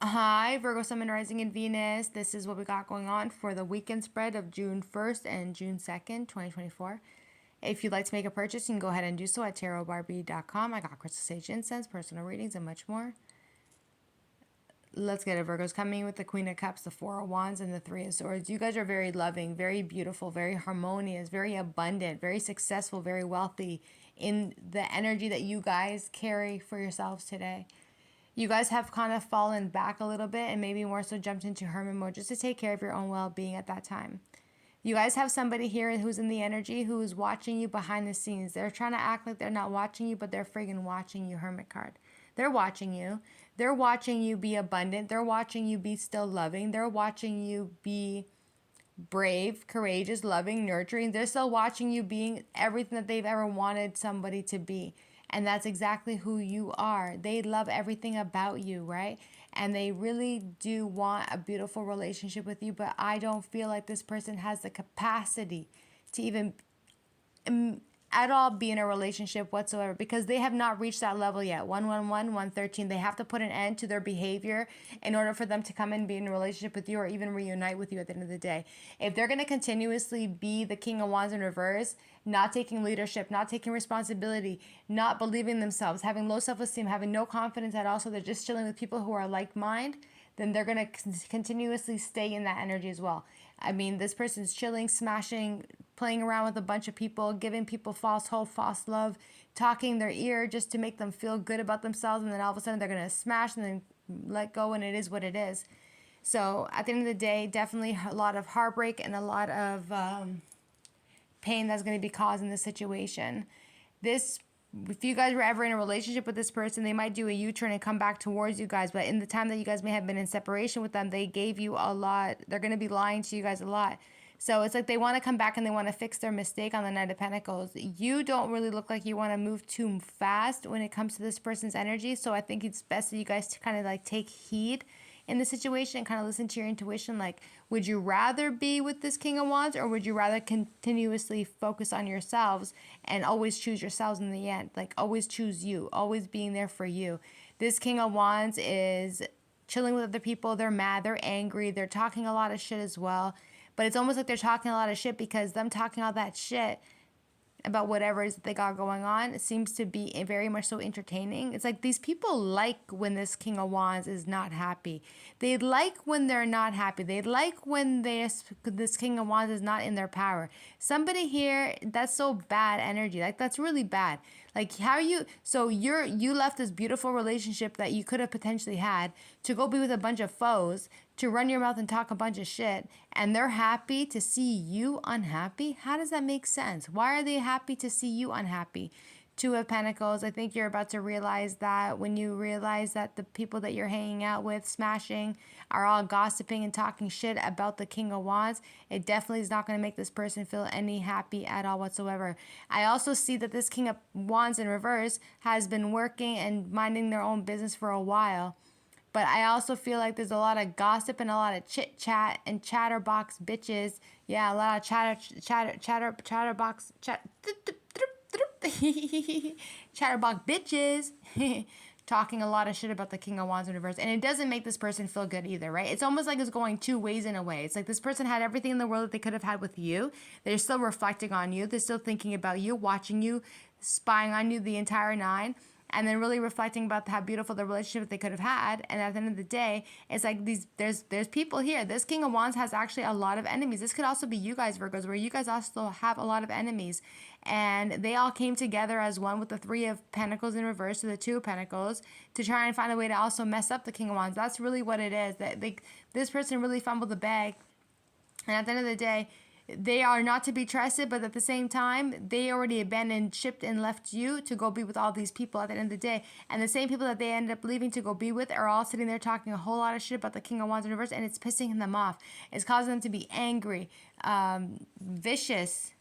Hi, Virgo, Sun, and Rising in Venus. This is what we got going on for the weekend spread of June 1st and June 2nd, 2024. If you'd like to make a purchase, you can go ahead and do so at tarotbarbiecom. I got crystal sage incense, personal readings, and much more. Let's get it. Virgo's coming with the Queen of Cups, the Four of Wands, and the Three of Swords. You guys are very loving, very beautiful, very harmonious, very abundant, very successful, very wealthy in the energy that you guys carry for yourselves today. You guys have kind of fallen back a little bit and maybe more so jumped into hermit mode just to take care of your own well-being at that time. You guys have somebody here who's in the energy who is watching you behind the scenes. They're trying to act like they're not watching you, but they're friggin' watching you, Hermit card. They're watching you. They're watching you be abundant. They're watching you be still loving. They're watching you be brave, courageous, loving, nurturing. They're still watching you being everything that they've ever wanted somebody to be. And that's exactly who you are. They love everything about you, right? And they really do want a beautiful relationship with you, but I don't feel like this person has the capacity to even at all be in a relationship whatsoever because they have not reached that level yet. 111, 113. They have to put an end to their behavior in order for them to come and be in a relationship with you or even reunite with you at the end of the day. If they're going to continuously be the King of Wands in reverse, not taking leadership, not taking responsibility, not believing themselves, having low self-esteem, having no confidence at all, so they're just chilling with people who are like-minded, then they're going to continuously stay in that energy as well. I mean, this person's chilling, smashing, playing around with a bunch of people, giving people false hope, false love, talking their ear just to make them feel good about themselves. And then all of a sudden they're going to smash and then let go, and it is what it is. So at the end of the day, definitely a lot of heartbreak and a lot of pain that's going to be caused in this situation. If you guys were ever in a relationship with this person, they might do a U-turn and come back towards you guys. But in the time that you guys may have been in separation with them, they gave you a lot. They're going to be lying to you guys a lot. So it's like they want to come back and they want to fix their mistake on the Knight of Pentacles. You don't really look like you want to move too fast when it comes to this person's energy. So I think it's best that you guys to kind of like take heed in the situation and kind of listen to your intuition. Like, would you rather be with this King of Wands, or would you rather continuously focus on yourselves and always choose yourselves in the end? Like, always choose you, always being there for you. This King of Wands is chilling with other people. They're mad, they're angry, they're talking a lot of shit as well. But it's almost like they're talking a lot of shit because them talking all that shit about whatever it is that they got going on, it seems to be very much so entertaining. It's like these people like when this King of Wands is not happy. They like when they're not happy. They like when this King of Wands is not in their power. Somebody here, that's so bad energy. Like, that's really bad. Like, how you left this beautiful relationship that you could have potentially had to go be with a bunch of foes, to run your mouth and talk a bunch of shit, and they're happy to see you unhappy? How does that make sense? Why are they happy to see you unhappy? Two of Pentacles, I think you're about to realize that when you realize that the people that you're hanging out with, smashing, are all gossiping and talking shit about the King of Wands, it definitely is not going to make this person feel any happy at all whatsoever. I also see that this King of Wands in reverse has been working and minding their own business for a while. But I also feel like there's a lot of gossip and a lot of chit chat and chatterbox bitches. Yeah, a lot of chatterbox chatterbox bitches talking a lot of shit about the King of Wands in reverse. And it doesn't make this person feel good either, right? It's almost like it's going two ways in a way. It's like this person had everything in the world that they could have had with you. They're still reflecting on you. They're still thinking about you, watching you, spying on you the entire nine, and then really reflecting about how beautiful the relationship they could have had. And at the end of the day, it's like there's people here. This King of Wands has actually a lot of enemies. This could also be you guys, Virgos, where you guys also have a lot of enemies. And they all came together as one with the Three of Pentacles in reverse to the Two of Pentacles to try and find a way to also mess up the King of Wands. That's really what it is. That this person really fumbled the bag. And at the end of the day, they are not to be trusted, but at the same time, they already abandoned, shipped, and left you to go be with all these people at the end of the day. And the same people that they ended up leaving to go be with are all sitting there talking a whole lot of shit about the King of Wands in reverse, and it's pissing them off. It's causing them to be angry, vicious,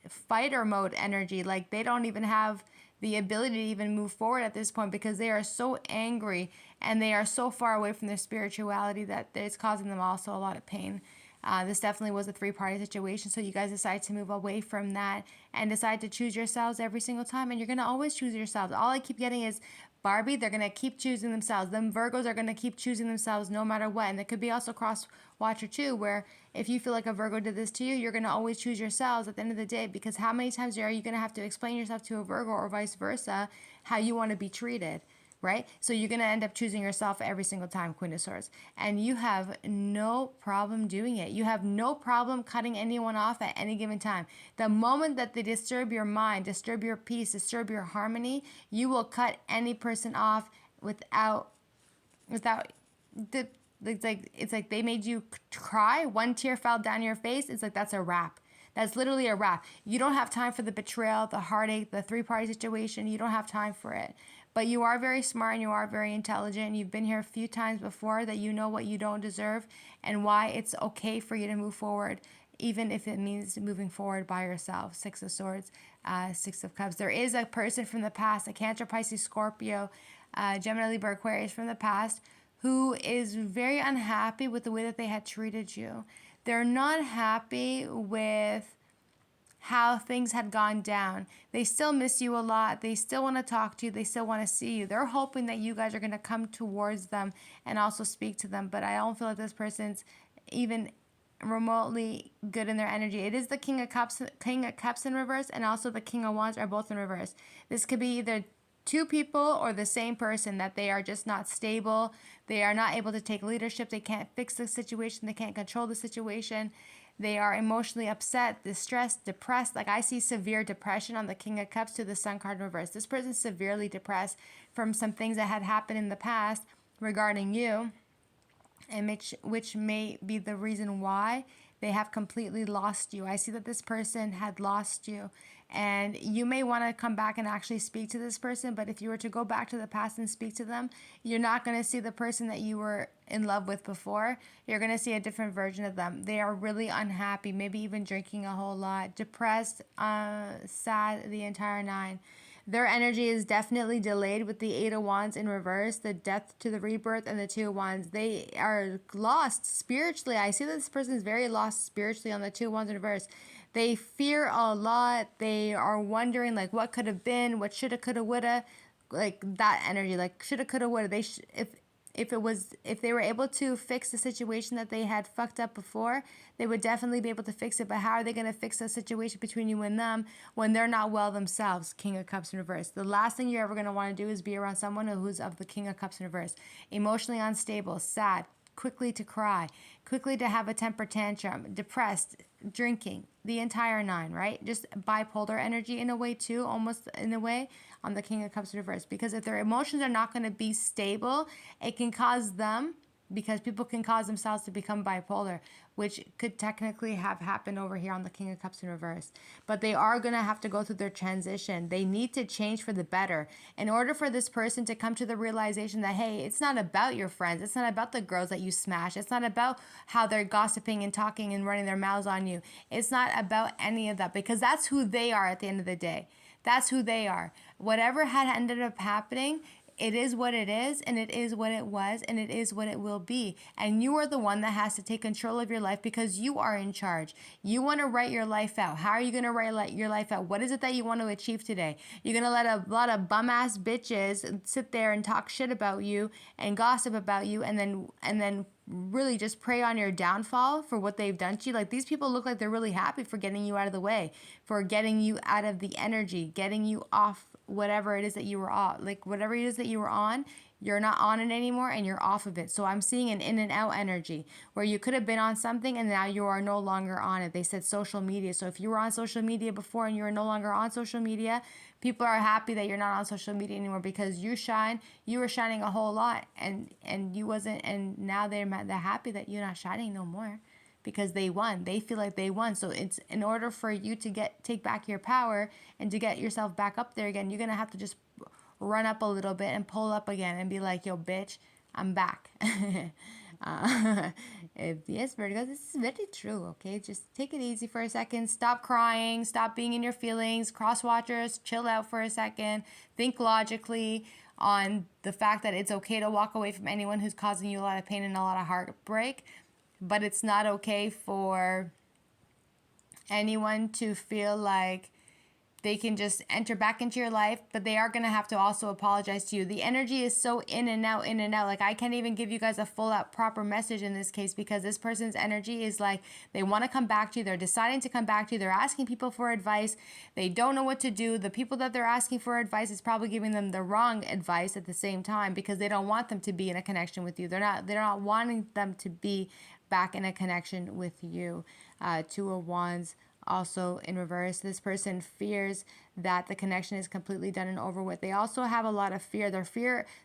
fighter mode energy. Like, they don't even have the ability to even move forward at this point because they are so angry and they are so far away from their spirituality that it's causing them also a lot of pain. This definitely was a three-party situation, so you guys decide to move away from that and decide to choose yourselves every single time, and you're going to always choose yourselves. All I keep getting is Barbie, they're going to keep choosing themselves. Them Virgos are going to keep choosing themselves no matter what. And it could be also cross watcher too, where if you feel like a Virgo did this to you, you're going to always choose yourselves at the end of the day, because how many times are you going to have to explain yourself to a Virgo or vice versa how you want to be treated? Right? So you're going to end up choosing yourself every single time, Queen of Swords. And you have no problem doing it. You have no problem cutting anyone off at any given time. The moment that they disturb your mind, disturb your peace, disturb your harmony, you will cut any person off without the it's like they made you cry, one tear fell down your face. It's like that's a wrap. That's literally a wrap. You don't have time for the betrayal, the heartache, the three-party situation. You don't have time for it. But you are very smart and you are very intelligent. You've been here a few times before, that you know what you don't deserve and why it's okay for you to move forward, even if it means moving forward by yourself. Six of Swords, Six of Cups. There is a person from the past, a Cancer, Pisces, Scorpio, Gemini, Libra, Aquarius from the past, who is very unhappy with the way that they had treated you. They're not happy with how things had gone down. They still miss you a lot. They still want to talk to you. They still want to see you. They're hoping that you guys are going to come towards them and also speak to them. But I don't feel like this person's even remotely good in their energy. It is the King of Cups in reverse, and also the King of Wands are both in reverse. This could be either two people or the same person, that they are just not stable. They are not able to take leadership. They can't fix the situation. They can't control the situation. They are emotionally upset, distressed, depressed. Like I see severe depression on the King of Cups to the Sun card in reverse. This person's severely depressed from some things that had happened in the past regarding you, and which may be the reason why they have completely lost you. I see that this person had lost you, and you may want to come back and actually speak to this person. But if you were to go back to the past and speak to them, you're not going to see the person that you were in love with before. You're going to see a different version of them. They are really unhappy, maybe even drinking a whole lot, depressed, sad, the entire nine. Their energy is definitely delayed with the Eight of Wands in reverse, the Death to the Rebirth, and the Two of Wands. They are lost spiritually. I see that this person is very lost spiritually on the Two of Wands in reverse. They fear a lot. They are wondering, like, what could have been, what shoulda, coulda, woulda, like that energy, like shoulda, coulda, woulda. If they were able to fix the situation that they had fucked up before, they would definitely be able to fix it. But how are they going to fix the situation between you and them when they're not well themselves? King of Cups in reverse. The last thing you're ever going to want to do is be around someone who's of the King of Cups in reverse. Emotionally unstable, sad, quickly to cry, quickly to have a temper tantrum, depressed, drinking, the entire nine, right? Just bipolar energy in a way too, almost in a way, on the King of Cups reverse. Because if their emotions are not going to be stable, it can cause them, because people can cause themselves to become bipolar, which could technically have happened over here on the King of Cups in reverse. But they are going to have to go through their transition. They need to change for the better. In order for this person to come to the realization that, hey, it's not about your friends. It's not about the girls that you smash. It's not about how they're gossiping and talking and running their mouths on you. It's not about any of that, because that's who they are at the end of the day. That's who they are. Whatever had ended up happening, it is what it is, and it is what it was, and it is what it will be. And you are the one that has to take control of your life, because you are in charge. You want to write your life out. How are you going to write your life out? What is it that you want to achieve today? You're going to let a lot of bum-ass bitches sit there and talk shit about you and gossip about you, and then really just prey on your downfall for what they've done to you. Like, these people look like they're really happy for getting you out of the way, for getting you out of the energy, getting you off whatever it is that you were on. Like, whatever it is that you were on, you're not on it anymore and you're off of it. So I'm seeing an in and out energy where you could have been on something and now you are no longer on it. They said social media. So if you were on social media before and you're no longer on social media, people are happy that you're not on social media anymore, because you were shining a whole lot, and you wasn't, and now they're happy that you're not shining no more, because they won. They feel like they won. So it's, in order for you to take back your power and to get yourself back up there again, you're going to have to just run up a little bit and pull up again and be like, yo, bitch, I'm back. Yes, Virgo, this is very true, okay? Just take it easy for a second. Stop crying. Stop being in your feelings. Cross watchers, chill out for a second. Think logically on the fact that it's okay to walk away from anyone who's causing you a lot of pain and a lot of heartbreak. But it's not okay for anyone to feel like they can just enter back into your life, but they are going to have to also apologize to you. The energy is so in and out, in and out. Like, I can't even give you guys a full out proper message in this case, because this person's energy is like, they want to come back to you. They're deciding to come back to you. They're asking people for advice. They don't know what to do. The people that they're asking for advice is probably giving them the wrong advice at the same time, because they don't want them to be in a connection with you. They're not wanting them to be back in a connection with you. Two of Wands also in reverse. This person fears that the connection is completely done and over with. They also have a lot of fear.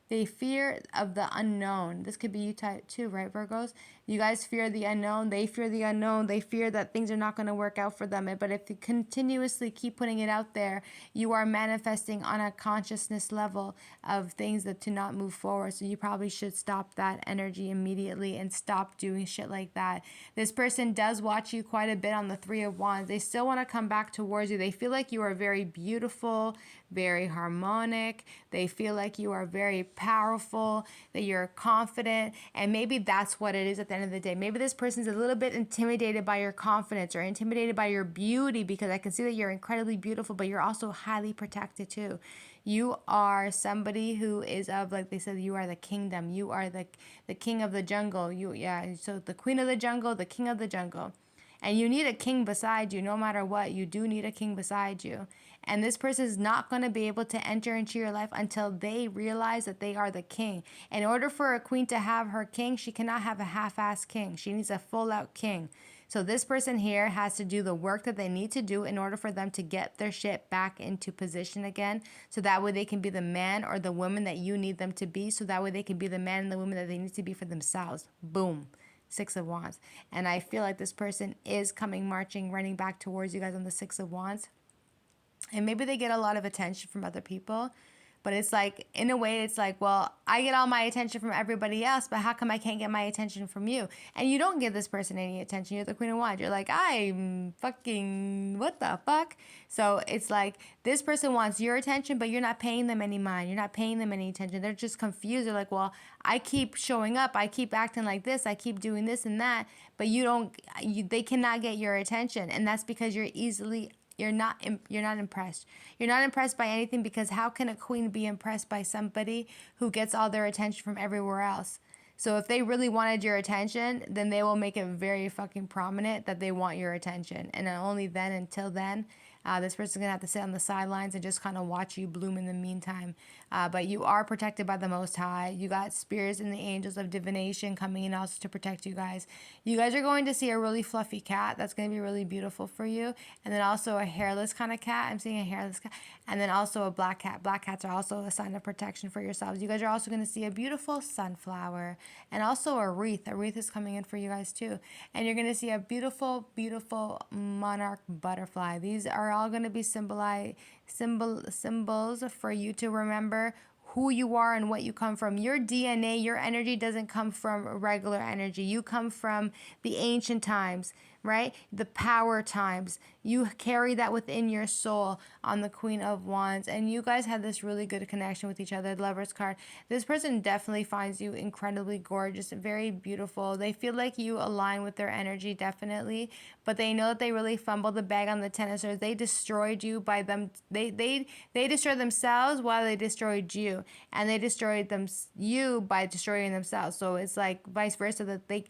They fear of the unknown. This could be you too, right, Virgos? You guys fear the unknown. They fear the unknown. They fear that things are not going to work out for them. But if you continuously keep putting it out there, you are manifesting on a consciousness level of things that to not move forward. So you probably should stop that energy immediately and stop doing shit like that. This person does watch you quite a bit on the Three of Wands. They still want to come back towards you. They feel like you are very beautiful, very harmonic. They feel like you are very powerful, that you're confident, and maybe that's what it is at the end of the day. Maybe this person's a little bit intimidated by your confidence or intimidated by your beauty, because I can see that you're incredibly beautiful, but you're also highly protected too. You are somebody who is of, like they said, you are the kingdom. You are the king of the jungle. So the queen of the jungle, the king of the jungle. And you need a king beside you no matter what. You do need a king beside you. And this person is not going to be able to enter into your life until they realize that they are the king. In order for a queen to have her king, she cannot have a half-assed king. She needs a full-out king. So this person here has to do the work that they need to do in order for them to get their shit back into position again. So that way they can be the man or the woman that you need them to be. So that way they can be the man and the woman that they need to be for themselves. Boom. Six of Wands. And I feel like this person is coming, marching, running back towards you guys on the Six of Wands. And maybe they get a lot of attention from other people. But it's like, in a way, it's like, well, I get all my attention from everybody else, but how come I can't get my attention from you? And you don't give this person any attention. You're the Queen of Wands. You're like, I'm fucking, what the fuck? So it's like, this person wants your attention, but you're not paying them any mind. You're not paying them any attention. They're just confused. They're like, well, I keep showing up. I keep acting like this. I keep doing this and that. But they cannot get your attention. And that's because you're not impressed. You're not impressed by anything, because how can a queen be impressed by somebody who gets all their attention from everywhere else? So if they really wanted your attention, then they will make it very fucking prominent that they want your attention. And only then, until then, this person's going to have to sit on the sidelines and just kind of watch you bloom in the meantime. But you are protected by the Most High. You got spirits and the angels of divination coming in also to protect you guys. You guys are going to see a really fluffy cat. That's going to be really beautiful for you. And then also a hairless kind of cat. I'm seeing a hairless cat. And then also a black cat. Black cats are also a sign of protection for yourselves. You guys are also going to see a beautiful sunflower. And also a wreath. A wreath is coming in for you guys too. And you're going to see a beautiful, beautiful monarch butterfly. These are all going to be symbols for you to remember who you are and what you come from. Your DNA, your energy doesn't come from regular energy. You come from the ancient times, right? The power times. You carry that within your soul on the Queen of Wands. And you guys have this really good connection with each other. The Lover's card. This person definitely finds you incredibly gorgeous, very beautiful. They feel like you align with their energy, definitely. But they know that they really fumbled the bag on the Ten of Swords. They destroyed you by them. They destroyed themselves while they destroyed you. And they destroyed you by destroying themselves. So it's like vice versa, that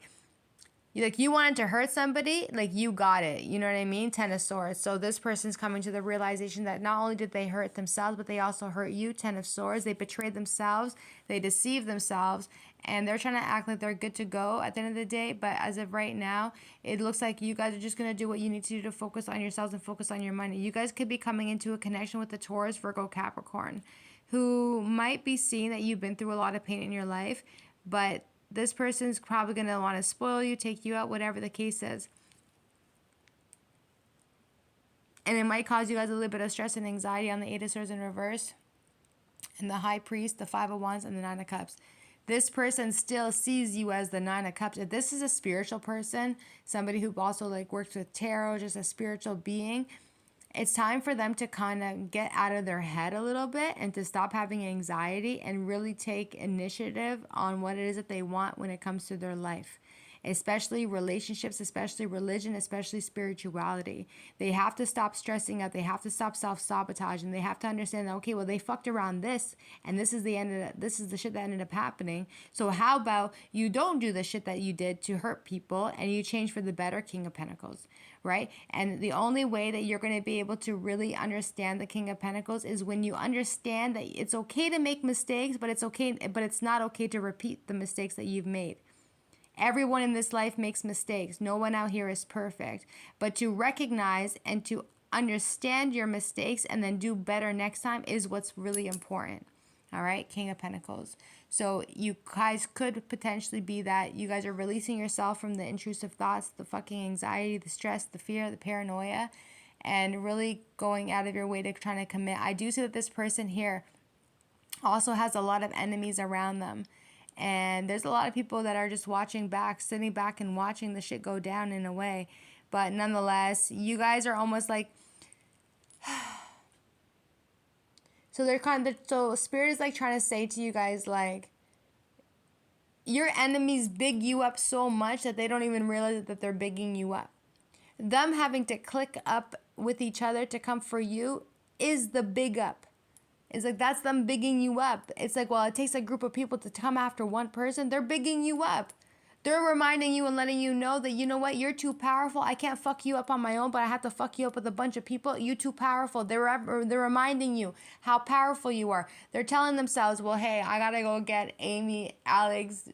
you wanted to hurt somebody, like you got it. You know what I mean? Ten of Swords. So this person's coming to the realization that not only did they hurt themselves, but they also hurt you. Ten of Swords. They betrayed themselves. They deceived themselves. And they're trying to act like they're good to go at the end of the day. But as of right now, it looks like you guys are just going to do what you need to do to focus on yourselves and focus on your money. You guys could be coming into a connection with the Taurus, Virgo, Capricorn, who might be seeing that you've been through a lot of pain in your life, but this person's probably going to want to spoil you, take you out, whatever the case is. And it might cause you guys a little bit of stress and anxiety on the Eight of Swords in reverse, and the High Priest, the Five of Wands, and the Nine of Cups. This person still sees you as the Nine of Cups. If this is a spiritual person, somebody who also works with tarot, just a spiritual being, it's time for them to kind of get out of their head a little bit and to stop having anxiety and really take initiative on what it is that they want when it comes to their life. especially relationships, especially religion, especially spirituality. They have to stop stressing out. They have to stop self-sabotaging. They have to understand that, okay, well, they fucked around this, and this is the shit that ended up happening. So how about you don't do the shit that you did to hurt people, and you change for the better, King of Pentacles, right? And the only way that you're going to be able to really understand the King of Pentacles is when you understand that it's okay to make mistakes, but it's not okay to repeat the mistakes that you've made. Everyone in this life makes mistakes. No one out here is perfect. But to recognize and to understand your mistakes and then do better next time is what's really important. All right, King of Pentacles. So you guys could potentially be that you guys are releasing yourself from the intrusive thoughts, the fucking anxiety, the stress, the fear, the paranoia, and really going out of your way to trying to commit. I do see that this person here also has a lot of enemies around them. And there's a lot of people that are just watching back, sitting back and watching the shit go down in a way. But nonetheless, you guys are almost like... So Spirit is like trying to say to you guys, like, your enemies big you up so much that they don't even realize that they're bigging you up. Them having to click up with each other to come for you is the big up. It's like, that's them bigging you up. It's like, well, it takes a group of people to come after one person. They're bigging you up. They're reminding you and letting you know that, you know what, you're too powerful. I can't fuck you up on my own, but I have to fuck you up with a bunch of people. You're too powerful. They're reminding you how powerful you are. They're telling themselves, well, hey, I gotta go get Amy, Alex,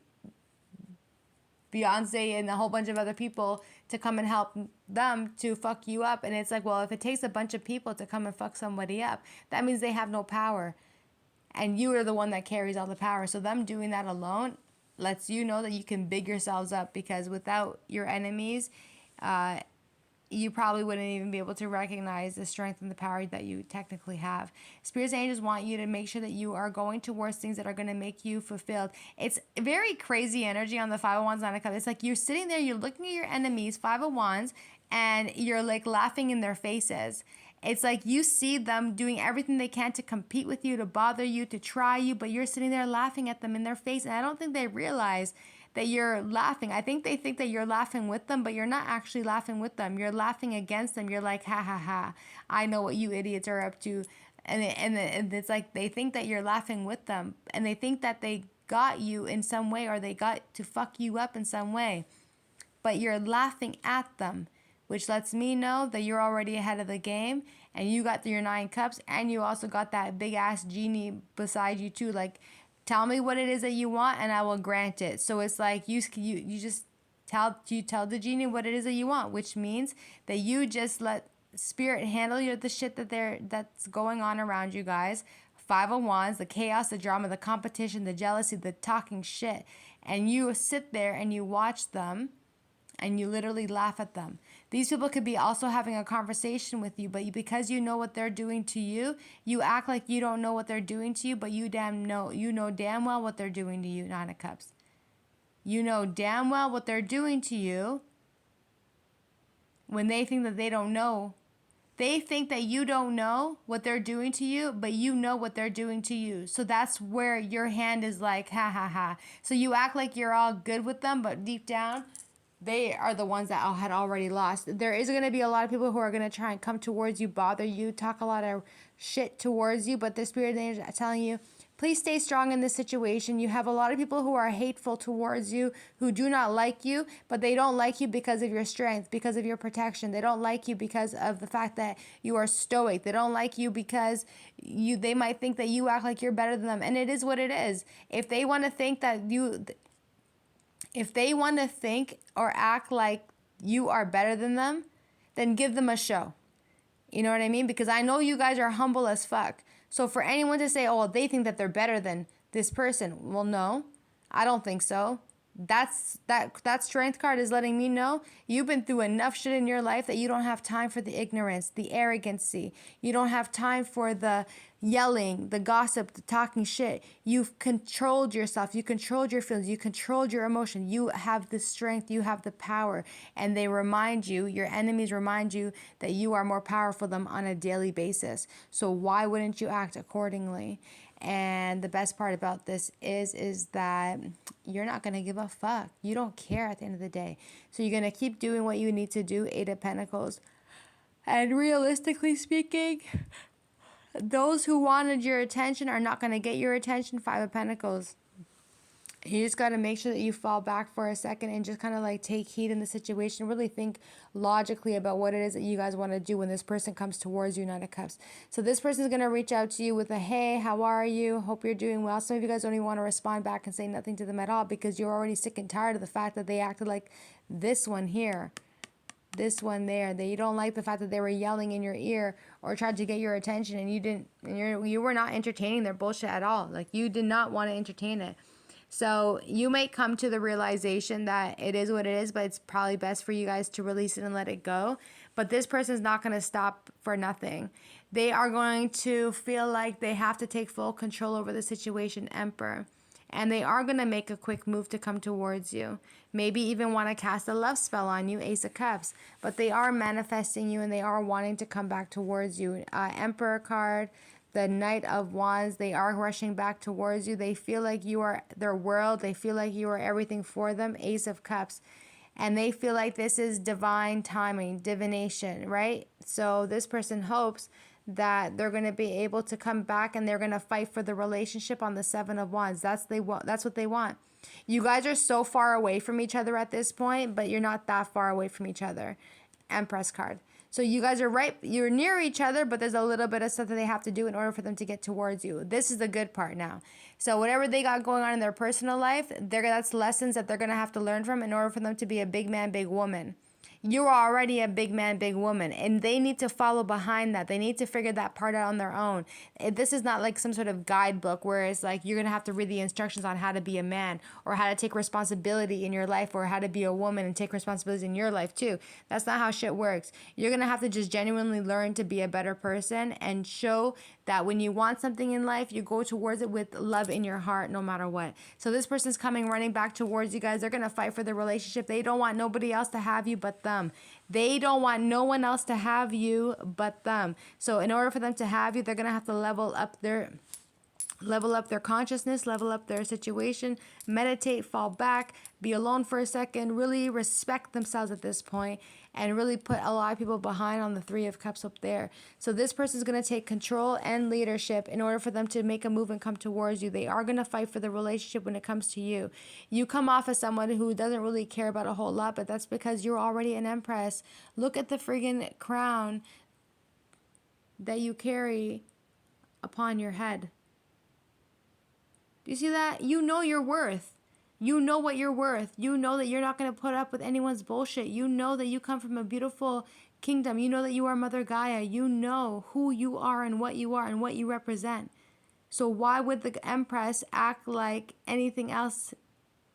Beyonce, and a whole bunch of other people to come and help them to fuck you up. And it's like, well, if it takes a bunch of people to come and fuck somebody up, that means they have no power. And you are the one that carries all the power. So them doing that alone lets you know that you can big yourselves up, because without your enemies, you probably wouldn't even be able to recognize the strength and the power that you technically have. Spirits and angels want you to make sure that you are going towards things that are going to make you fulfilled. It's very crazy energy on the Five of Wands, Nine of Cups. It's like you're sitting there, you're looking at your enemies, Five of Wands, and you're like laughing in their faces. It's like you see them doing everything they can to compete with you, to bother you, to try you, but you're sitting there laughing at them in their face. And I don't think they realize that you're laughing. I think they think that you're laughing with them, but you're not actually laughing with them. You're laughing against them. You're like, ha ha ha, I know what you idiots are up to. And it's like they think that you're laughing with them, and they think that they got you in some way, or they got to fuck you up in some way. But you're laughing at them, which lets me know that you're already ahead of the game, and you got your 9 cups, and you also got that big ass genie beside you too. Like, tell me what it is that you want, and I will grant it. So it's like you just tell the genie what it is that you want, which means that you just let Spirit handle the shit that's going on around you guys. Five of Wands, the chaos, the drama, the competition, the jealousy, the talking shit, and you sit there and you watch them. And you literally laugh at them. These people could be also having a conversation with you, but because you know what they're doing to you, you act like you don't know what they're doing to you, but you know damn well what they're doing to you, Nine of Cups. You know damn well what they're doing to you when they think that they don't know. They think that you don't know what they're doing to you, but you know what they're doing to you. So that's where your hand is like, ha ha ha. So you act like you're all good with them, but deep down, they are the ones that had already lost. There is going to be a lot of people who are going to try and come towards you, bother you, talk a lot of shit towards you. But the Spirit is telling you, please stay strong in this situation. You have a lot of people who are hateful towards you, who do not like you, but they don't like you because of your strength, because of your protection. They don't like you because of the fact that you are stoic. They don't like you because they might think that you act like you're better than them. And it is what it is. If they want to think or act like you are better than them, then give them a show. You know what I mean? Because I know you guys are humble as fuck. So for anyone to say, oh, well, they think that they're better than this person. Well, no, I don't think so. That strength card is letting me know you've been through enough shit in your life that you don't have time for the ignorance, the arrogancy. You don't have time for the yelling, the gossip, the talking shit. You've controlled yourself. You controlled your feelings. You controlled your emotion. You have the strength. You have the power. And they remind you, your enemies remind you that you are more powerful than them on a daily basis. So why wouldn't you act accordingly? And the best part about this is that you're not going to give a fuck. You don't care at the end of the day. So you're going to keep doing what you need to do, Eight of Pentacles. And realistically speaking, those who wanted your attention are not going to get your attention, Five of Pentacles. You just got to make sure that you fall back for a second and just kind of like take heed in the situation. Really think logically about what it is that you guys want to do when this person comes towards you, Nine of Cups. So this person is going to reach out to you with a, hey, how are you? Hope you're doing well. Some of you guys don't even want to respond back and say nothing to them at all because you're already sick and tired of the fact that they acted like this one here, this one there, that you don't like the fact that they were yelling in your ear or tried to get your attention and you didn't, and you were not entertaining their bullshit at all. Like you did not want to entertain it. So you may come to the realization that it is what it is, but it's probably best for you guys to release it and let it go. But this person is not going to stop for nothing. They are going to feel like they have to take full control over the situation, Emperor. And they are going to make a quick move to come towards you. Maybe even want to cast a love spell on you, Ace of Cups. But they are manifesting you and they are wanting to come back towards you. Emperor card. The Knight of Wands, they are rushing back towards you. They feel like you are their world. They feel like you are everything for them. Ace of Cups. And they feel like this is divine timing, divination, right? So this person hopes that they're going to be able to come back and they're going to fight for the relationship on the Seven of Wands. That's what they want. You guys are so far away from each other at this point, but you're not that far away from each other. Empress card. So you guys are you're near each other, but there's a little bit of stuff that they have to do in order for them to get towards you. This is the good part now. So whatever they got going on in their personal life, that's lessons that they're going to have to learn from in order for them to be a big man, big woman. You're already a big man, big woman, and they need to follow behind that. They need to figure that part out on their own. This is not like some sort of guidebook where it's like you're going to have to read the instructions on how to be a man or how to take responsibility in your life or how to be a woman and take responsibility in your life too. That's not how shit works. You're going to have to just genuinely learn to be a better person and show that when you want something in life, you go towards it with love in your heart no matter what. So this person's coming running back towards you guys. They're going to fight for the relationship. They don't want nobody else to have you but them. They don't want no one else to have you but them. So in order for them to have you, they're going to have to level up their consciousness, level up their situation, meditate, fall back, be alone for a second, really respect themselves at this point, and really put a lot of people behind on the Three of Cups up there. So this person is going to take control and leadership in order for them to make a move and come towards you. They are going to fight for the relationship when it comes to you. You come off as someone who doesn't really care about a whole lot, but that's because you're already an empress. Look at the friggin' crown that you carry upon your head. Do you see that? You know your worth. You know what you're worth. You know that you're not going to put up with anyone's bullshit. You know that you come from a beautiful kingdom. You know that you are Mother Gaia. You know who you are and what you represent. So why would the Empress act like anything else?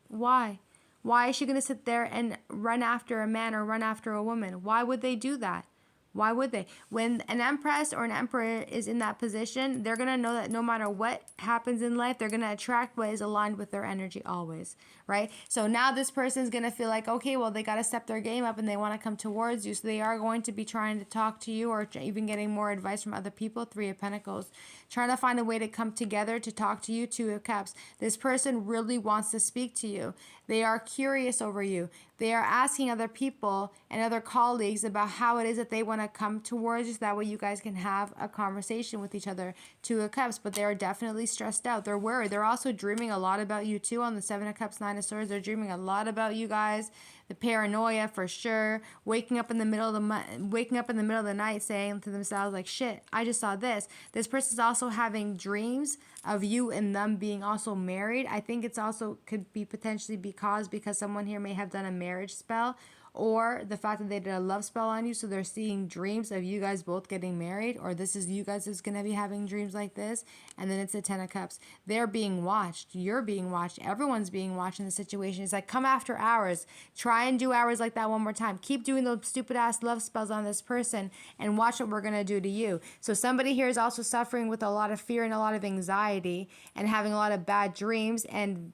Why? Why is she going to sit there and run after a man or run after a woman? Why would they do that? Why would they? When an empress or an emperor is in that position, they're going to know that no matter what happens in life, they're going to attract what is aligned with their energy always, right? So now this person's going to feel like, okay, well, they got to step their game up and they want to come towards you. So they are going to be trying to talk to you or even getting more advice from other people. Three of Pentacles. Trying to find a way to come together to talk to you. Two of Cups. This person really wants to speak to you. They are curious over you. They are asking other people and other colleagues about how it is that they want to come towards you so that way you guys can have a conversation with each other. Two of Cups, but they are definitely stressed out. They're worried. They're also dreaming a lot about you too on the Seven of Cups, Nine of Swords. They're dreaming a lot about you guys. The paranoia for sure. Waking up in the middle of the night saying to themselves like, shit, I just saw this. This person's also having dreams of you and them being also married. I think it's also could be potentially because someone here may have done a marriage spell or the fact that they did a love spell on you, so they're seeing dreams of you guys both getting married, or this is you guys is going to be having dreams like this. And then it's the Ten of Cups. They're being watched. You're being watched. Everyone's being watched in the situation. It's like, come after hours. Try and do hours like that one more time. Keep doing those stupid ass love spells on this person and watch what we're going to do to you. So somebody here is also suffering with a lot of fear and a lot of anxiety and having a lot of bad dreams and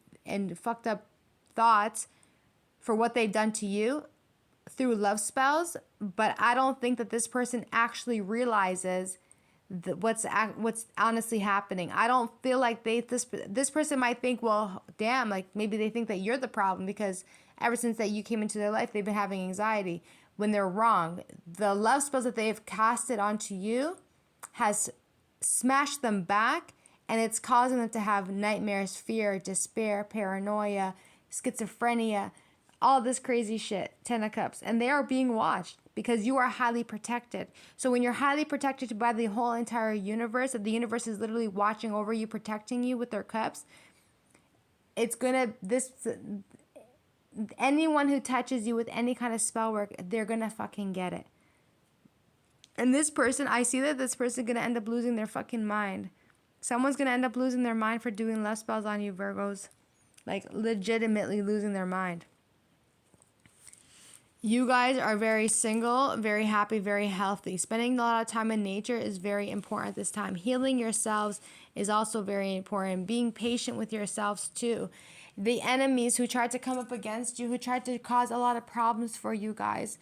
fucked up thoughts for what they've done to you through love spells. But I don't think that this person actually realizes what's honestly happening. I don't feel like this person might think, well, damn, like maybe they think that you're the problem because ever since that you came into their life, they've been having anxiety, when they're wrong. The love spells that they've casted onto you has smashed them back, and it's causing them to have nightmares, fear, despair, paranoia, schizophrenia, all this crazy shit. 10 of Cups. And they are being watched because you are highly protected. So when you're highly protected by the whole entire universe, that the universe is literally watching over you, protecting you with their cups, it's gonna, anyone who touches you with any kind of spell work, they're gonna fucking get it. And this person, I see that this person is gonna end up losing their fucking mind. Someone's gonna end up losing their mind for doing love spells on you, Virgos. Like, legitimately losing their mind. You guys are very single, very happy, very healthy. Spending a lot of time in nature is very important this time. Healing yourselves is also very important. Being patient with yourselves too. The enemies who tried to come up against you, who tried to cause a lot of problems for you guys,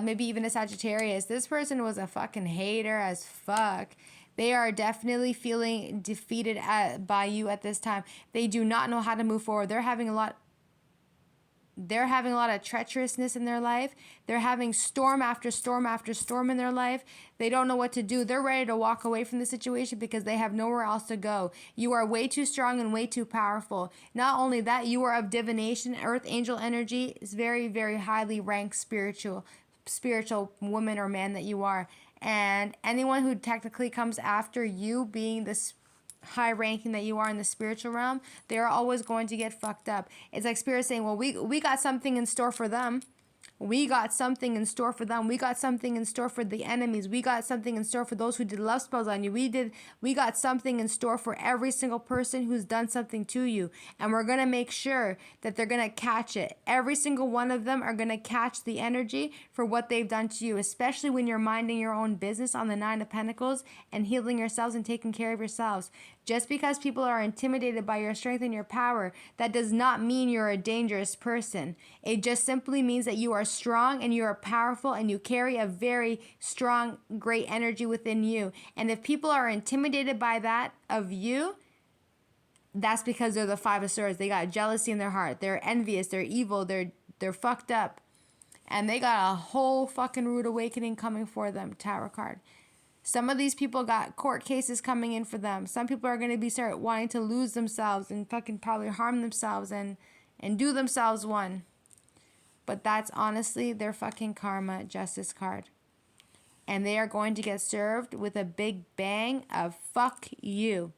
maybe even a Sagittarius. This person was a fucking hater as fuck. They are definitely feeling defeated by you at this time. They do not know how to move forward. They're having a lot of treacherousness in their life. They're having storm after storm after storm in their life. They don't know what to do. They're ready to walk away from the situation because they have nowhere else to go. You are way too strong and way too powerful. Not only that, you are of divination, earth angel energy. Is very, very highly ranked spiritual woman or man that you are. And anyone who technically comes after you being this high ranking that you are in the spiritual realm, they're always going to get fucked up. It's like Spirit saying, well, we got something in store for them. We got something in store for them. We got something in store for the enemies. We got something in store for those who did love spells on you. We got something in store for every single person who's done something to you. And we're going to make sure that they're going to catch it. Every single one of them are going to catch the energy for what they've done to you, especially when you're minding your own business on the Nine of Pentacles and healing yourselves and taking care of yourselves. Just because people are intimidated by your strength and your power, that does not mean you're a dangerous person. It just simply means that you are strong and you are powerful and you carry a very strong, great energy within you. And if people are intimidated by that of you, that's because they're the Five of Swords. They got jealousy in their heart. They're envious. They're evil. They're fucked up. And they got a whole fucking rude awakening coming for them, Tower card. Some of these people got court cases coming in for them. Some people are going to start wanting to lose themselves and fucking probably harm themselves and do themselves one. But that's honestly their fucking karma, Justice card. And they are going to get served with a big bang of fuck you.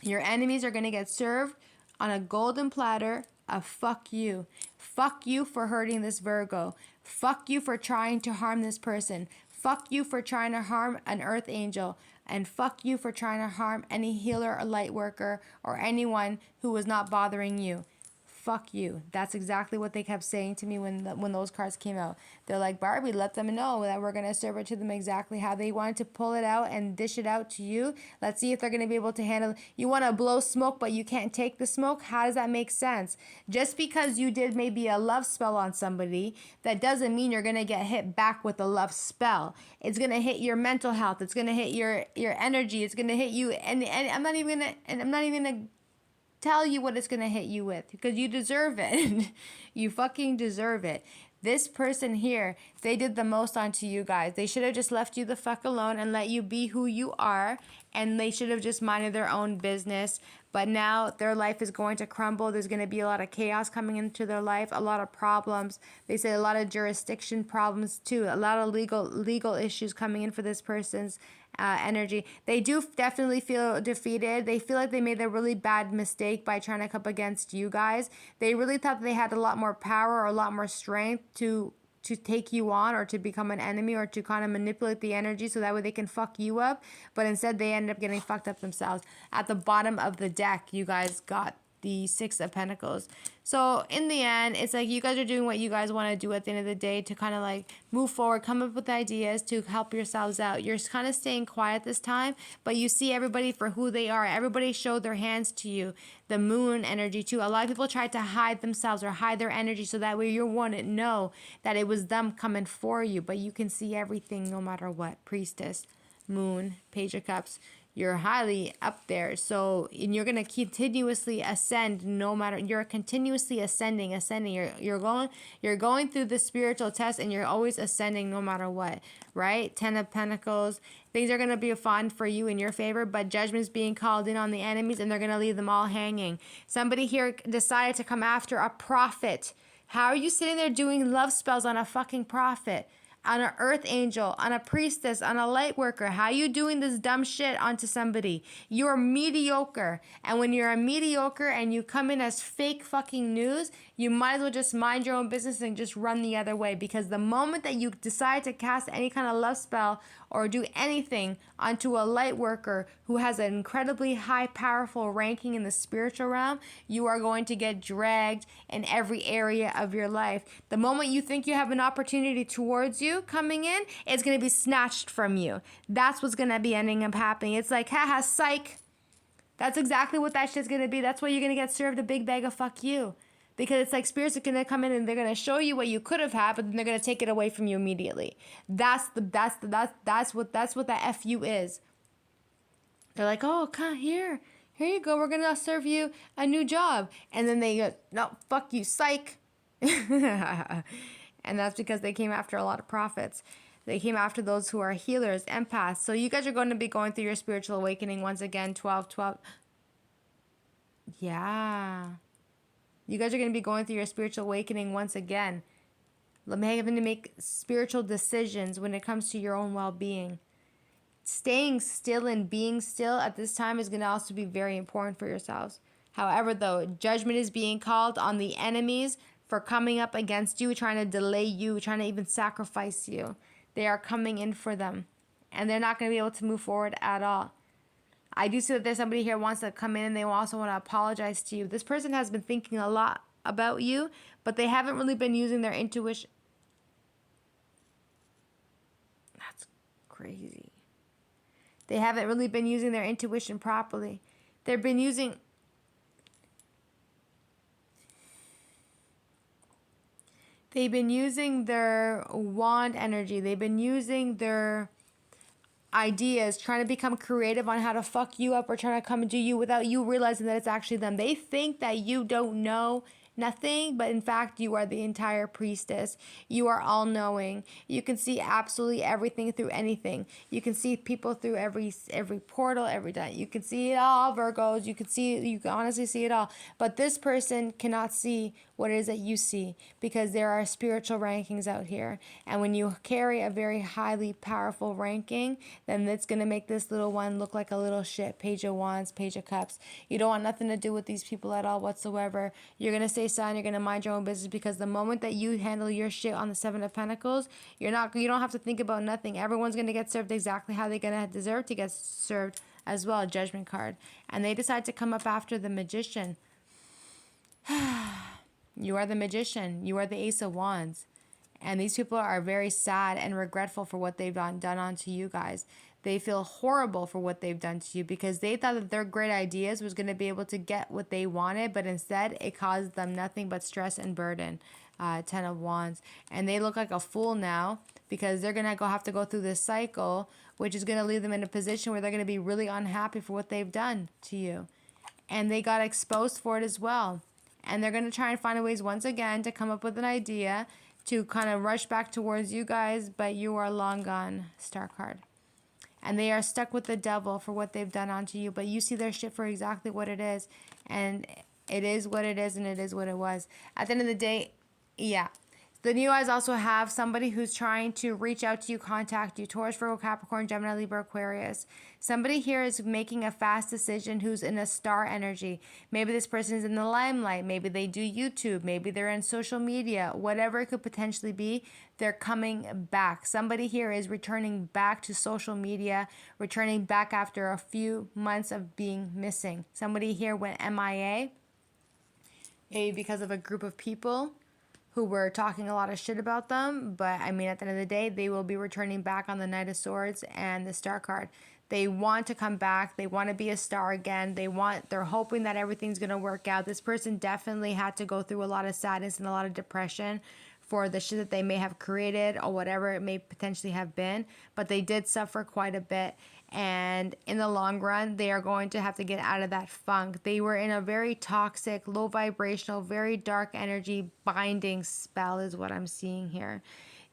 Your enemies are going to get served on a golden platter of fuck you. Fuck you for hurting this Virgo. Fuck you for trying to harm this person. Fuck you for trying to harm an earth angel. And fuck you for trying to harm any healer or light worker or anyone who was not bothering you. Fuck you. That's exactly what they kept saying to me when those cards came out. They're like, Barbie, let them know that we're going to serve it to them exactly how they wanted to pull it out and dish it out to you. Let's see if they're going to be able to handle it. You want to blow smoke, but you can't take the smoke? How does that make sense? Just because you did maybe a love spell on somebody, that doesn't mean you're going to get hit back with a love spell. It's going to hit your mental health. It's going to hit your energy. It's going to hit you. And I'm not even going to tell you what it's going to hit you with because you deserve it. You fucking deserve it. This person here, they did the most onto you guys. They should have just left you the fuck alone and let you be who you are, and they should have just minded their own business. But now their life is going to crumble. There's going to be a lot of chaos coming into their life, a lot of problems. They say a lot of jurisdiction problems too, a lot of legal issues coming in for this person's energy. They do definitely feel defeated. They feel like they made a really bad mistake by trying to come up against you guys. They really thought they had a lot more power or a lot more strength to take you on or to become an enemy or to kind of manipulate the energy so that way they can fuck you up. But instead they end up getting fucked up themselves. At the bottom of the deck, you guys got the Six of Pentacles. So in the end, it's like you guys are doing what you guys want to do at the end of the day to kind of like move forward, come up with ideas to help yourselves out. You're kind of staying quiet this time, but you see everybody for who they are. Everybody showed their hands to you. The moon energy too. A lot of people tried to hide themselves or hide their energy so that way you wouldn't know that it was them coming for you, but you can see everything no matter what. Priestess. Moon, Page of Cups. You're highly up there. So, and you're going to continuously ascend no matter, you're continuously ascending. You're going through the spiritual test, and you're always ascending no matter what, right? 10 of Pentacles. Things are going to be fun for you in your favor, but judgment's being called in on the enemies, and they're going to leave them all hanging. Somebody here decided to come after a prophet. How are you sitting there doing love spells on a fucking prophet? On an earth angel, on a priestess, on a light worker? How you doing this dumb shit onto somebody? You're mediocre. And when you're a mediocre and you come in as fake fucking news, you might as well just mind your own business and just run the other way. Because the moment that you decide to cast any kind of love spell or do anything onto a light worker who has an incredibly high, powerful ranking in the spiritual realm, you are going to get dragged in every area of your life. The moment you think you have an opportunity towards you coming in, it's going to be snatched from you. That's what's going to be ending up happening. It's like, haha, psych. That's exactly what that shit's going to be. That's why you're going to get served a big bag of fuck you. Because it's like spirits are going to come in and they're going to show you what you could have had, but then they're going to take it away from you immediately. That's what that FU is. They're like, oh, come here you go. We're going to serve you a new job. And then they go, no, fuck you, psych. And that's because they came after a lot of prophets. They came after those who are healers, empaths. So you guys are going to be going through your spiritual awakening once again. 12. Yeah. You guys are going to be going through your spiritual awakening once again. Having to make spiritual decisions when it comes to your own well-being. Staying still and being still at this time is going to also be very important for yourselves. However, though, judgment is being called on the enemies for coming up against you, trying to delay you, trying to even sacrifice you. They are coming in for them. And they're not going to be able to move forward at all. I do see that there's somebody here who wants to come in and they also want to apologize to you. This person has been thinking a lot about you, but they haven't really been using their intuition. That's crazy. They haven't really been using their intuition properly. They've been using their wand energy. They've been using their ideas, trying to become creative on how to fuck you up or trying to come and do you without you realizing that it's actually them. They think that you don't know nothing, but in fact you are the entire priestess. You are all knowing. You can see absolutely everything through anything. You can see people through every portal, every day. You can see it all, Virgos. You can honestly see it all. But this person cannot see what it is that you see, because there are spiritual rankings out here. And when you carry a very highly powerful ranking, then it's going to make this little one look like a little shit. Page of Wands, Page of Cups. You don't want nothing to do with these people at all whatsoever. You're going to stay silent. You're going to mind your own business, because the moment that you handle your shit on the Seven of Pentacles, you don't have to think about nothing. Everyone's going to get served exactly how they're going to deserve to get served as well. Judgment card. And they decide to come up after the Magician. You are the Magician. You are the Ace of Wands. And these people are very sad and regretful for what they've done onto you guys. They feel horrible for what they've done to you, because they thought that their great ideas was going to be able to get what they wanted, but instead it caused them nothing but stress and burden. 10 of Wands. And they look like a fool now, because they're going to have to go through this cycle, which is going to leave them in a position where they're going to be really unhappy for what they've done to you. And they got exposed for it as well. And they're going to try and find ways once again to come up with an idea to kind of rush back towards you guys, but you are long gone, Star card. And they are stuck with the devil for what they've done onto you, but you see their shit for exactly what it is. And it is what it is, and it is what it was. At the end of the day, yeah. Then you guys also have somebody who's trying to reach out to you, contact you. Taurus, Virgo, Capricorn, Gemini, Libra, Aquarius. Somebody here is making a fast decision who's in a star energy. Maybe this person is in the limelight. Maybe they do YouTube. Maybe they're in social media. Whatever it could potentially be, they're coming back. Somebody here is returning back to social media, returning back after a few months of being missing. Somebody here went MIA, maybe because of a group of people who were talking a lot of shit about them. But I mean, at the end of the day, they will be returning back on the Knight of Swords and the Star card. They want to come back. They want to be a star again. They're hoping that everything's going to work out. This person definitely had to go through a lot of sadness and a lot of depression for the shit that they may have created or whatever it may potentially have been, but they did suffer quite a bit. And in the long run, they are going to have to get out of that funk. They were in a very toxic, low vibrational, very dark energy binding spell is what I'm seeing here.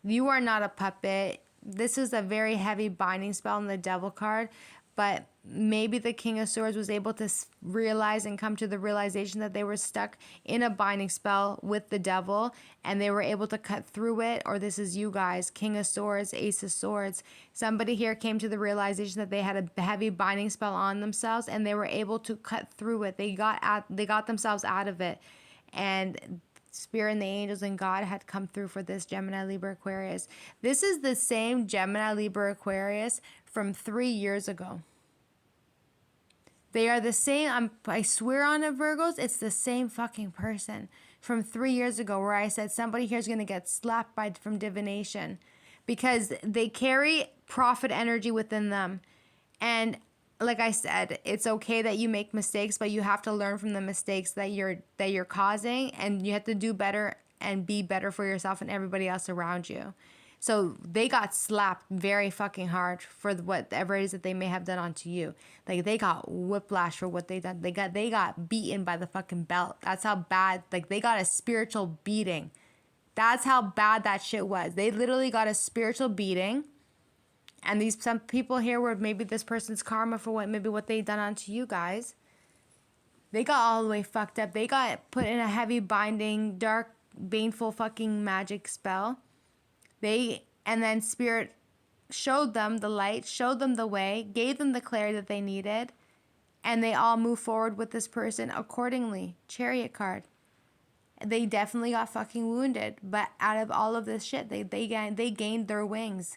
You are not a puppet. This is a very heavy binding spell in the Devil card, but maybe the King of Swords was able to realize and come to the realization that they were stuck in a binding spell with the Devil, and they were able to cut through it. Or this is you guys, King of Swords, Ace of Swords. Somebody here came to the realization that they had a heavy binding spell on themselves, and they were able to cut through it. They got themselves out of it, and Spirit and the angels and God had come through for this Gemini, Libra, Aquarius. This is the same Gemini, Libra, Aquarius from 3 years ago. They are the same. I swear on it, Virgos, it's the same fucking person from 3 years ago where I said somebody here is going to get slapped from divination because they carry prophet energy within them. And like I said, it's okay that you make mistakes, but you have to learn from the mistakes that you're causing, and you have to do better and be better for yourself and everybody else around you. So they got slapped very fucking hard for whatever it is that they may have done onto you. Like they got whiplash for what they done. They got beaten by the fucking belt. That's how bad. Like they got a spiritual beating. That's how bad that shit was. They literally got a spiritual beating. And some people here were maybe this person's karma for what they done onto you guys. They got all the way fucked up. They got put in a heavy binding, dark, baneful fucking magic spell. And then Spirit showed them the light, showed them the way, gave them the clarity that they needed, and they all moved forward with this person accordingly. Chariot card. They definitely got fucking wounded, but out of all of this shit, they gained their wings.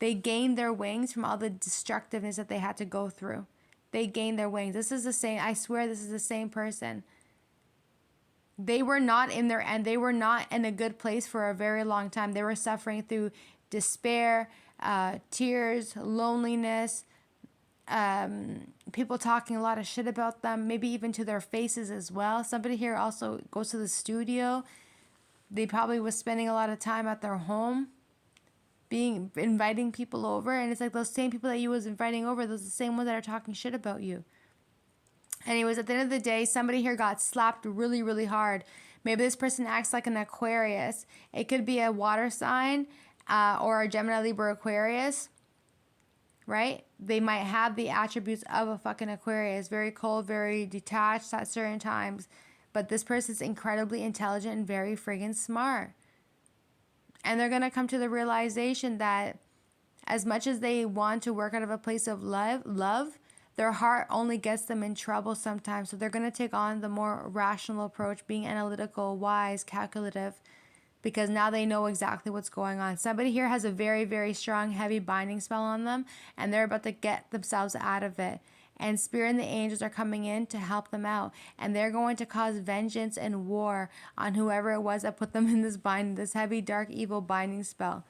They gained their wings from all the destructiveness that they had to go through. They gained their wings. This is the same. I swear this is the same person. They were not in their end. They were not in a good place for a very long time. They were suffering through despair, tears, loneliness, people talking a lot of shit about them, maybe even to their faces as well. Somebody here also goes to the studio. They probably was spending a lot of time at their home, inviting people over, and it's like those same people that you was inviting over, those are the same ones that are talking shit about you. Anyways, at the end of the day, somebody here got slapped really, really hard. Maybe this person acts like an Aquarius. It could be a water sign or a Gemini, Libra, Aquarius, right? They might have the attributes of a fucking Aquarius. Very cold, very detached at certain times. But this person's incredibly intelligent and very friggin' smart. And they're going to come to the realization that as much as they want to work out of a place of love, their heart only gets them in trouble sometimes. So they're going to take on the more rational approach, being analytical, wise, calculative, because now they know exactly what's going on. Somebody here has a very, very strong, heavy binding spell on them, and they're about to get themselves out of it. And Spirit and the angels are coming in to help them out. And they're going to cause vengeance and war on whoever it was that put them in this heavy, dark, evil binding spell.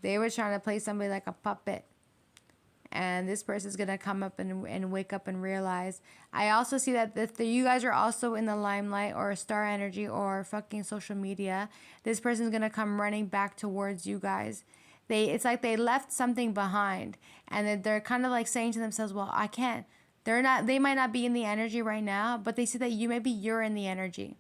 They were trying to play somebody like a puppet. And this person's going to come up and wake up and realize. I also see that if you guys are also in the limelight or star energy or fucking social media, this person's going to come running back towards you guys. It's like they left something behind, and they're kind of like saying to themselves, well, I can't. They might not be in the energy right now, but they see that you're in the energy.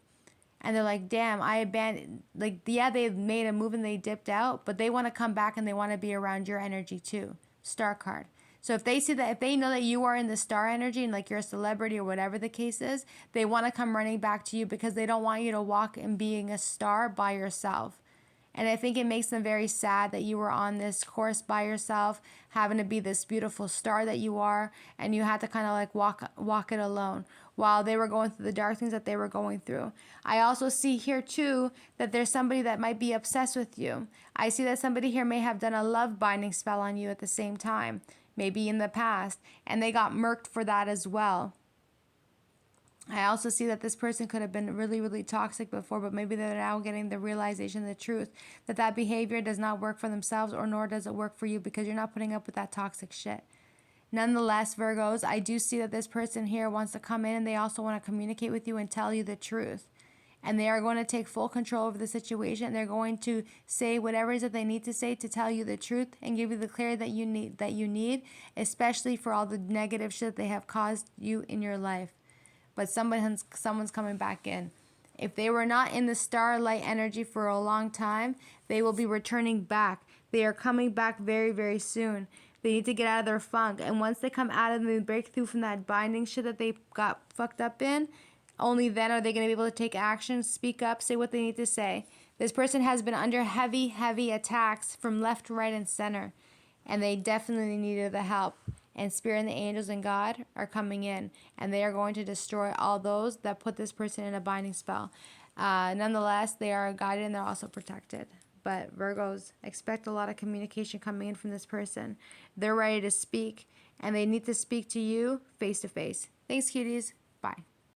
And they're like, damn, I abandoned, like, yeah, they made a move and they dipped out, but they want to come back and they want to be around your energy too. Star card. So if they know that you are in the star energy and like you're a celebrity or whatever the case is, they want to come running back to you because they don't want you to walk and being a star by yourself. And I think it makes them very sad that you were on this course by yourself, having to be this beautiful star that you are, and you had to kind of like walk it alone while they were going through the dark things that they were going through. I also see here too that there's somebody that might be obsessed with you. I see that somebody here may have done a love binding spell on you at the same time, maybe in the past, and they got murked for that as well. I also see that this person could have been really, really toxic before, but maybe they're now getting the realization, the truth, that behavior does not work for themselves, or nor does it work for you because you're not putting up with that toxic shit. Nonetheless, Virgos, I do see that this person here wants to come in and they also want to communicate with you and tell you the truth. and they are going to take full control over the situation. They're going to say whatever it is that they need to say to tell you the truth and give you the clarity that you need, especially for all the negative shit they have caused you in your life. But someone's coming back in. If they were not in the starlight energy for a long time, they will be returning back. They are coming back very, very soon. They need to get out of their funk. And once they come out of the breakthrough from that binding shit that they got fucked up in, only then are they going to be able to take action, speak up, say what they need to say. This person has been under heavy, heavy attacks from left, right, and center. And they definitely needed the help. And Spirit and the angels and God are coming in. And they are going to destroy all those that put this person in a binding spell. Nonetheless, they are guided and they're also protected. But Virgos, expect a lot of communication coming in from this person. They're ready to speak. And they need to speak to you face to face. Thanks, cuties. Bye.